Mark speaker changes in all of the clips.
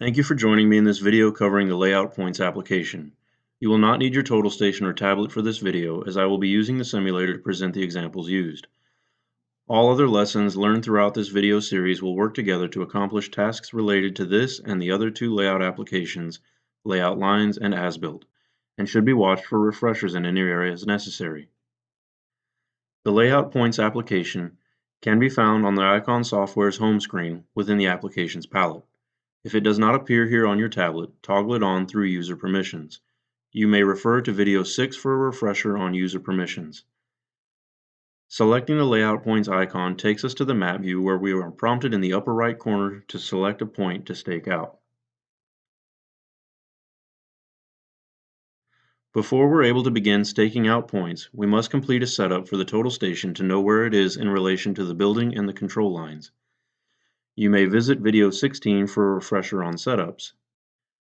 Speaker 1: Thank you for joining me in this video covering the Layout Points application. You will not need your total station or tablet for this video, as I will be using the simulator to present the examples used. All other lessons learned throughout this video series will work together to accomplish tasks related to this and the other two layout applications, Layout Lines and As-Built, and should be watched for refreshers in any areas necessary. The Layout Points application can be found on the Icon Software's home screen within the applications palette. If it does not appear here on your tablet, toggle it on through User Permissions. You may refer to Video 6 for a refresher on user permissions. Selecting the Layout Points icon takes us to the map view where we are prompted in the upper right corner to select a point to stake out. Before we're able to begin staking out points, we must complete a setup for the total station to know where it is in relation to the building and the control lines. You may visit Video 16 for a refresher on setups.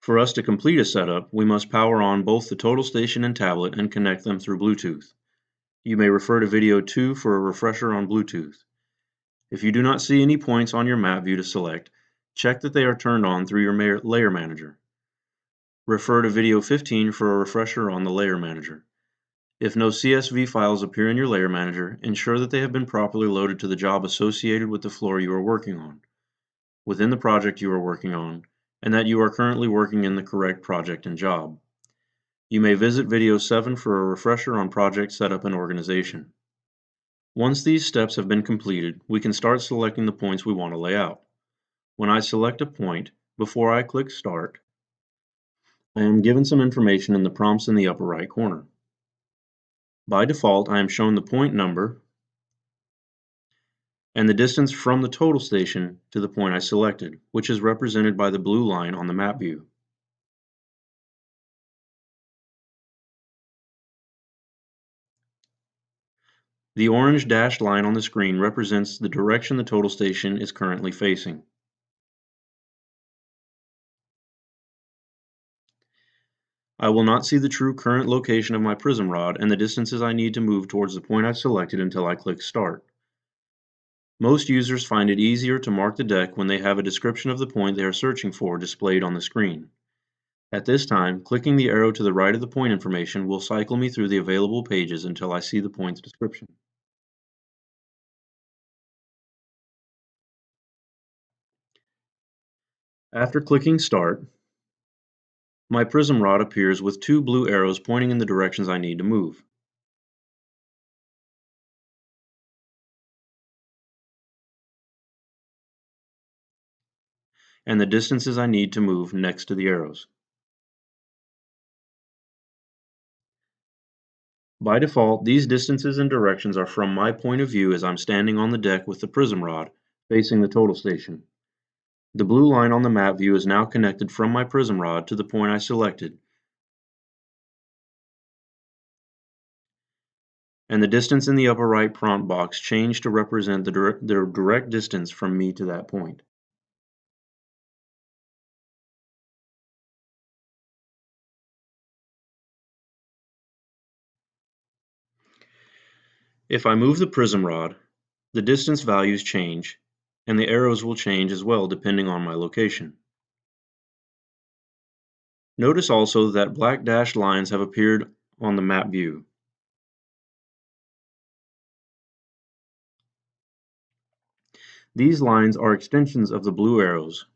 Speaker 1: For us to complete a setup, we must power on both the total station and tablet and connect them through Bluetooth. You may refer to Video 2 for a refresher on Bluetooth. If you do not see any points on your map view to select, check that they are turned on through your Layer Manager. Refer to Video 15 for a refresher on the Layer Manager. If no CSV files appear in your Layer Manager, ensure that they have been properly loaded to the job associated with the floor you are working on, within the project you are working on, and that you are currently working in the correct project and job. You may visit Video 7 for a refresher on project setup and organization. Once these steps have been completed, we can start selecting the points we want to lay out. When I select a point, before I click Start, I am given some information in the prompts in the upper right corner. By default, I am shown the point number and the distance from the total station to the point I selected, which is represented by the blue line on the map view. The orange dashed line on the screen represents the direction the total station is currently facing. I will not see the true current location of my prism rod and the distances I need to move towards the point I've selected until I click Start. Most users find it easier to mark the deck when they have a description of the point they are searching for displayed on the screen. At this time, clicking the arrow to the right of the point information will cycle me through the available pages until I see the point's description. After clicking Start, my prism rod appears with two blue arrows pointing in the directions I need to move. And the distances I need to move next to the arrows. By default, these distances and directions are from my point of view as I'm standing on the deck with the prism rod, facing the total station. The blue line on the map view is now connected from my prism rod to the point I selected, and the distance in the upper right prompt box changed to represent the direct distance from me to that point. If I move the prism rod, the distance values change, and the arrows will change as well depending on my location. Notice also that black dashed lines have appeared on the map view. These lines are extensions of the blue arrows.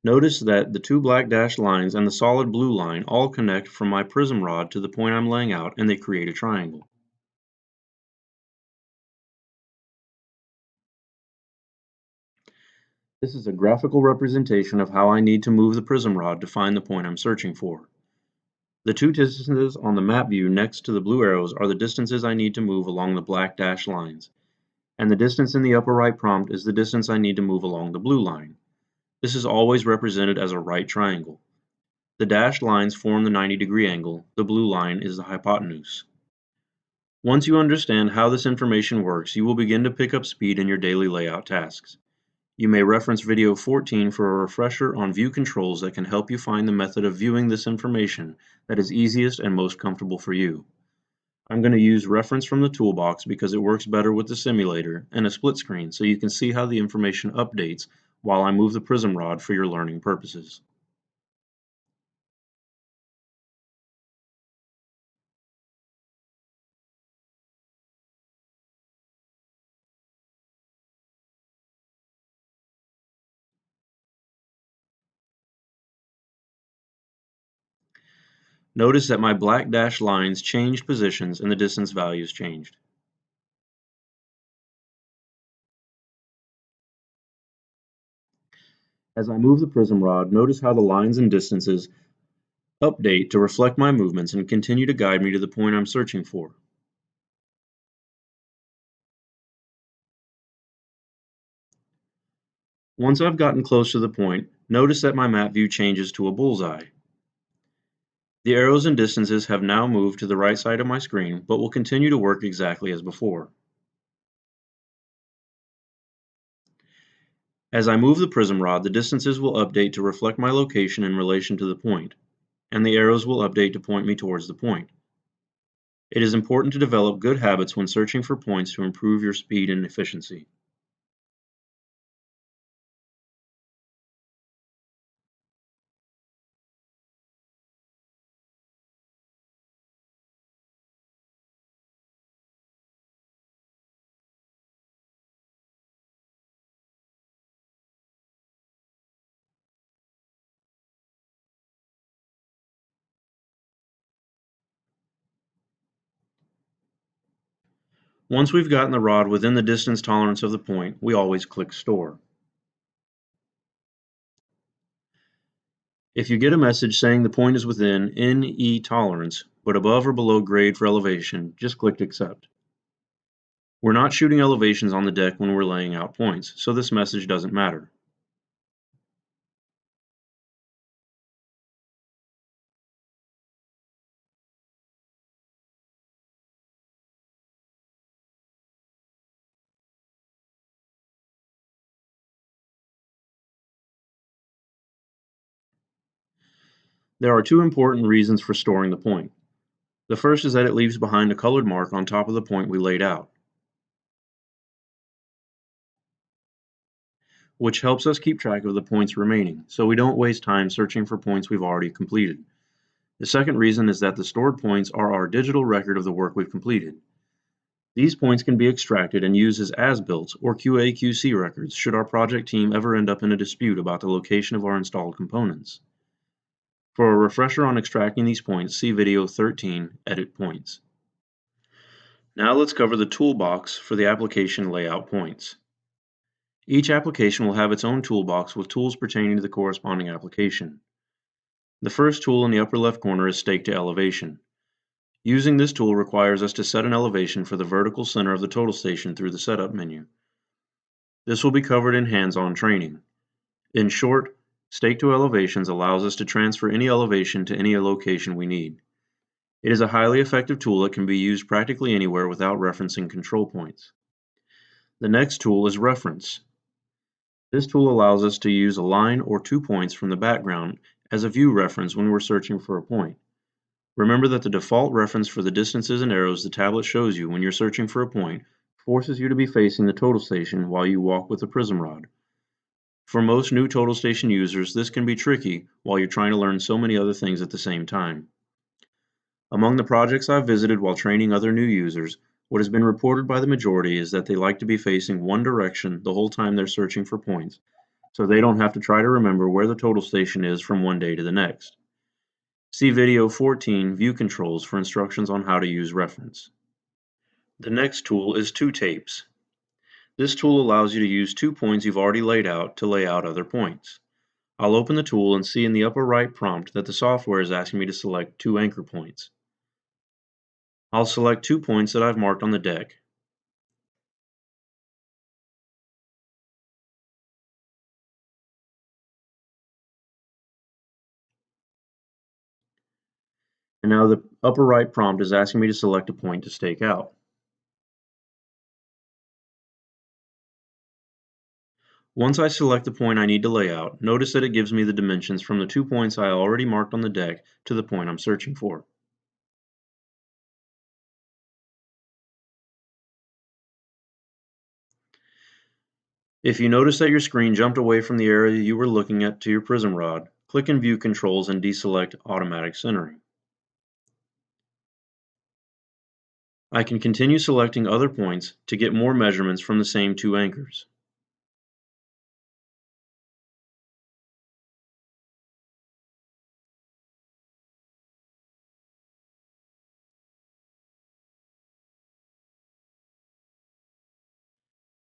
Speaker 1: Notice that the two black dashed lines and the solid blue line all connect from my prism rod to the point I'm laying out, and they create a triangle. This is a graphical representation of how I need to move the prism rod to find the point I'm searching for. The two distances on the map view next to the blue arrows are the distances I need to move along the black dashed lines, and the distance in the upper right prompt is the distance I need to move along the blue line. This is always represented as a right triangle. The dashed lines form the 90-degree angle, the blue line is the hypotenuse. Once you understand how this information works, you will begin to pick up speed in your daily layout tasks. You may reference Video 14 for a refresher on view controls that can help you find the method of viewing this information that is easiest and most comfortable for you. I'm going to use reference from the toolbox because it works better with the simulator and a split screen so you can see how the information updates while I move the prism rod for your learning purposes. Notice that my black dashed lines changed positions and the distance values changed. As I move the prism rod, notice how the lines and distances update to reflect my movements and continue to guide me to the point I'm searching for. Once I've gotten close to the point, notice that my map view changes to a bullseye. The arrows and distances have now moved to the right side of my screen, but will continue to work exactly as before. As I move the prism rod, the distances will update to reflect my location in relation to the point, and the arrows will update to point me towards the point. It is important to develop good habits when searching for points to improve your speed and efficiency. Once we've gotten the rod within the distance tolerance of the point, we always click Store. If you get a message saying the point is within NE tolerance, but above or below grade for elevation, just click Accept. We're not shooting elevations on the deck when we're laying out points, so this message doesn't matter. There are two important reasons for storing the point. The first is that it leaves behind a colored mark on top of the point we laid out, which helps us keep track of the points remaining, so we don't waste time searching for points we've already completed. The second reason is that the stored points are our digital record of the work we've completed. These points can be extracted and used as as-built or QA/QC records should our project team ever end up in a dispute about the location of our installed components. For a refresher on extracting these points, see video 13, Edit Points. Now let's cover the toolbox for the application layout points. Each application will have its own toolbox with tools pertaining to the corresponding application. The first tool in the upper left corner is Stake to Elevation. Using this tool requires us to set an elevation for the vertical center of the total station through the Setup menu. This will be covered in hands-on training. In short, Stake to Elevations allows us to transfer any elevation to any location we need. It is a highly effective tool that can be used practically anywhere without referencing control points. The next tool is Reference. This tool allows us to use a line or 2 points from the background as a view reference when we're searching for a point. Remember that the default reference for the distances and arrows the tablet shows you when you're searching for a point forces you to be facing the total station while you walk with the prism rod. For most new total station users, this can be tricky while you're trying to learn so many other things at the same time. Among the projects I've visited while training other new users, what has been reported by the majority is that they like to be facing one direction the whole time they're searching for points, so they don't have to try to remember where the total station is from one day to the next. See video 14, View Controls, for instructions on how to use reference. The next tool is Two Tapes. This tool allows you to use 2 points you've already laid out to lay out other points. I'll open the tool and see in the upper right prompt that the software is asking me to select 2 anchor points. I'll select 2 points that I've marked on the deck. And now the upper right prompt is asking me to select a point to stake out. Once I select the point I need to lay out, notice that it gives me the dimensions from the 2 points I already marked on the deck to the point I'm searching for. If you notice that your screen jumped away from the area you were looking at to your prism rod, click in View Controls and deselect Automatic Centering. I can continue selecting other points to get more measurements from the same two anchors.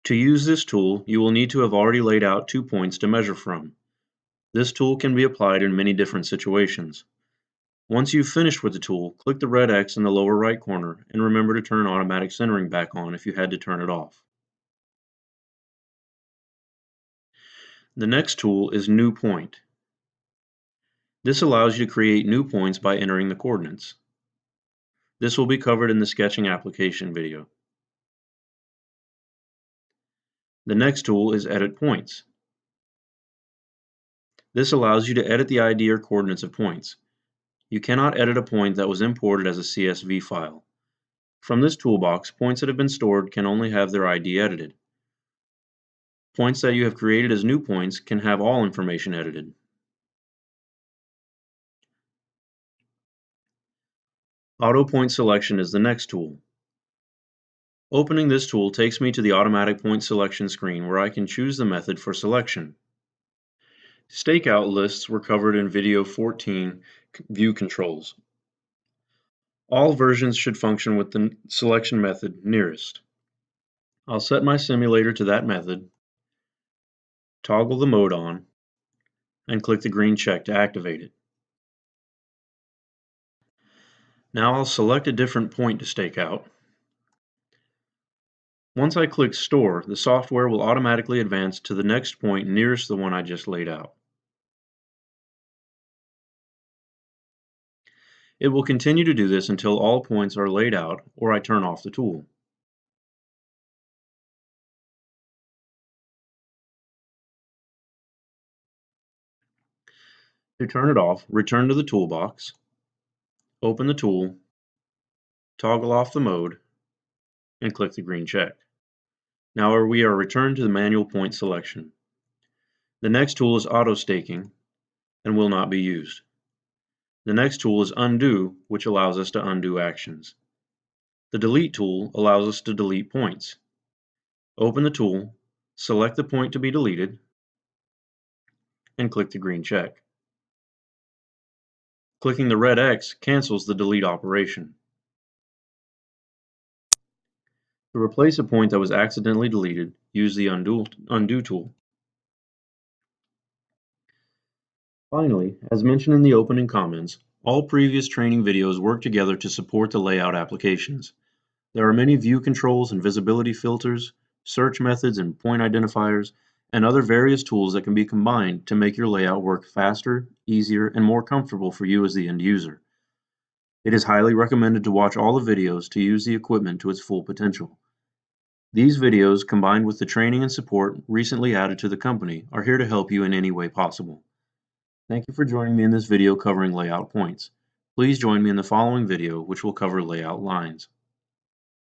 Speaker 1: To use this tool, you will need to have already laid out 2 points to measure from. This tool can be applied in many different situations. Once you've finished with the tool, click the red X in the lower right corner and remember to turn automatic centering back on if you had to turn it off. The next tool is New Point. This allows you to create new points by entering the coordinates. This will be covered in the sketching application video. The next tool is Edit Points. This allows you to edit the ID or coordinates of points. You cannot edit a point that was imported as a CSV file. From this toolbox, points that have been stored can only have their ID edited. Points that you have created as new points can have all information edited. Auto Point Selection is the next tool. Opening this tool takes me to the automatic point selection screen where I can choose the method for selection. Stakeout lists were covered in video 14, View Controls. All versions should function with the selection method nearest. I'll set my simulator to that method, toggle the mode on, and click the green check to activate it. Now I'll select a different point to stake out. Once I click Store, the software will automatically advance to the next point nearest the one I just laid out. It will continue to do this until all points are laid out or I turn off the tool. To turn it off, return to the toolbox, open the tool, toggle off the mode, and click the green check. Now we are returned to the manual point selection. The next tool is auto staking and will not be used. The next tool is undo, which allows us to undo actions. The delete tool allows us to delete points. Open the tool, select the point to be deleted, and click the green check. Clicking the red X cancels the delete operation. To replace a point that was accidentally deleted, use the undo tool. Finally, as mentioned in the opening comments, all previous training videos work together to support the layout applications. There are many view controls and visibility filters, search methods and point identifiers, and other various tools that can be combined to make your layout work faster, easier, and more comfortable for you as the end user. It is highly recommended to watch all the videos to use the equipment to its full potential. These videos, combined with the training and support recently added to the company, are here to help you in any way possible. Thank you for joining me in this video covering layout points. Please join me in the following video, which will cover layout lines.